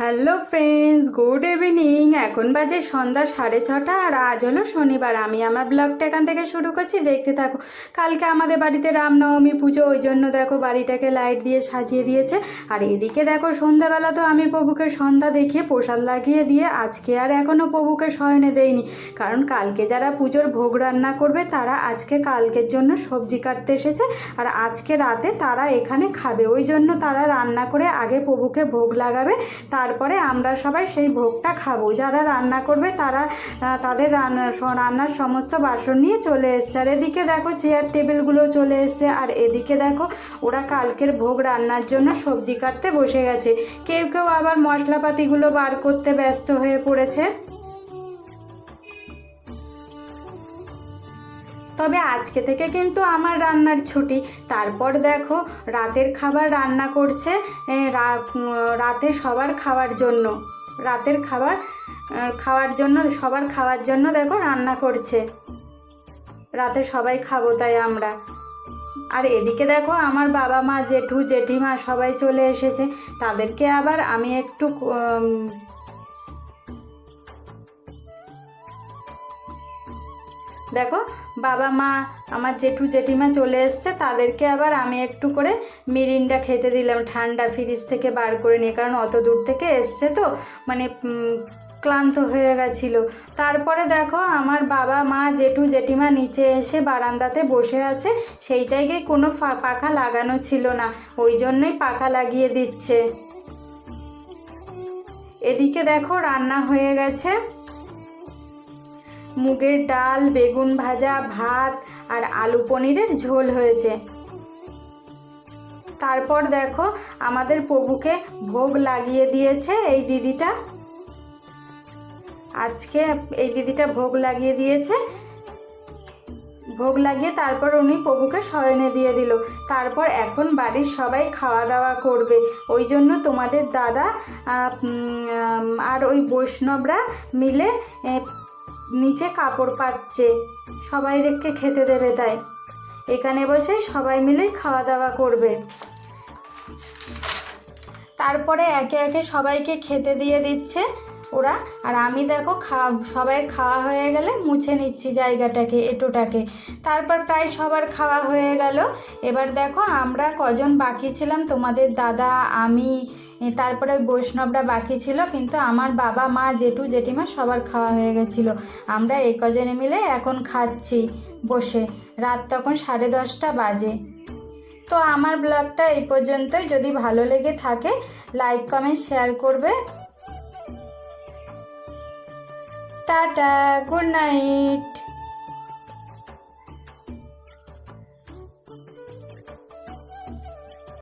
Hello friends, good evening. এখন বাজে সন্ধ্যা 6:30 আর আজ হলো শনিবার। আমি আমার ব্লগটা এখান থেকে শুরু করছি, দেখতে থাকো। কালকে আমাদের বাড়িতে রামনবমী পুজো, ওই জন্য দেখো বাড়িটাকে লাইট দিয়ে সাজিয়ে দিয়েছে। আর এদিকে দেখো সন্ধ্যাবেলা তো আমি প্রভুকে সন্ধ্যা দেখিয়ে প্রসাদ লাগিয়ে দিয়ে আজকে আর এখনও প্রভুকে শয়নে দেইনি, কারণ কালকে যারা পুজোর ভোগ রান্না করবে তারা আজকে কালকের জন্য সবজি কাটতে এসেছে আর আজকে রাতে তারা এখানে খাবে, ওই জন্য তারা রান্না করে আগে প্রভুকে ভোগ লাগাবে, তারপরে আমরা সবাই সেই ভোগটা খাবো। যারা রান্না করবে তারা তাদের রান্নার সমস্ত বাসন নিয়ে চলে এসছে। আর এদিকে দেখো চেয়ার টেবিলগুলো চলে এসছে। আর এদিকে দেখো ওরা কালকের ভোগ রান্নার জন্য সবজি কাটতে বসে গেছে। কেউ কেউ আবার মশলাপাতিগুলো বার করতে ব্যস্ত হয়ে পড়েছে। তবে আজকে থেকে কিন্তু আমার রান্নার ছুটি। তারপর দেখো রাতের খাবার রান্না করছে, রাতে সবার খাওয়ার জন্য, রাতের খাওয়ার জন্য সবার খাওয়ার জন্য দেখো রান্না করছে। রাতে সবাই খাবো তাই আমরা। আর এদিকে দেখো আমার বাবা মা জেঠু জেঠিমা সবাই চলে এসেছে। তাদেরকে আবার আমি একটু দেখো বাবা মা আমার জেঠু জেঠিমা চলে এসছে, তাদেরকে আবার আমি একটু করে মিরিন্ডা খেতে দিলাম, ঠান্ডা ফ্রিজ থেকে বার করে নিয়ে, কারণ অত দূর থেকে এসছে তো মানে ক্লান্ত হয়ে গেছিলো। তারপরে দেখো আমার বাবা মা জেঠু জেঠিমা নিচে এসে বারান্দাতে বসে আছে। সেই জায়গায় কোনো পাখা লাগানো ছিল না, ওই জন্যই পাখা লাগিয়ে দিচ্ছে। এদিকে দেখো রান্না হয়ে গেছে, মুগের ডাল, বেগুন ভাজা, ভাত আর আলু পনিরের ঝোল হয়েছে। তারপর দেখো আমাদের প্রভুকে ভোগ লাগিয়ে দিয়েছে এই দিদিটা। আজকে এই দিদিটা ভোগ লাগিয়ে দিয়েছে, ভোগ লাগিয়ে তারপর উনি প্রভুকে শয়নে দিয়ে দিল। তারপর এখন বাড়ির সবাই খাওয়া দাওয়া করবে, ওই জন্য তোমাদের দাদা আর ওই বৈষ্ণবরা মিলে নিচে কাপড় পাচ্ছে, সবাই রেখে খেতে দেবে, তাই এখানে বসে সবাই মিলেই খাওয়া দাওয়া করবে। তারপরে একে একে সবাইকে খেতে দিয়ে দিচ্ছে ওরা। আর আমি দেখো সবাই খাওয়া হয়ে গেলে মুছে নিচ্ছি জায়গাটাকে, এঁটোটাকে। তারপর প্রায় সবার খাওয়া হয়ে গেল। এবার দেখো আমরা কজন বাকি ছিলাম, তোমাদের দাদা, আমি, তারপরে বৈষ্ণবরা বাকি ছিল, কিন্তু আমার বাবা মা জেঠু জেঠিমা সবার খাওয়া হয়ে গেছিলো। আমরা এই কজনে মিলে এখন খাচ্ছি বসে। রাত তখন 10:30 বাজে। তো আমার ব্লগটা এই পর্যন্তই। যদি ভালো লেগে থাকে লাইক কমেন্ট শেয়ার করবে। Tata, good night.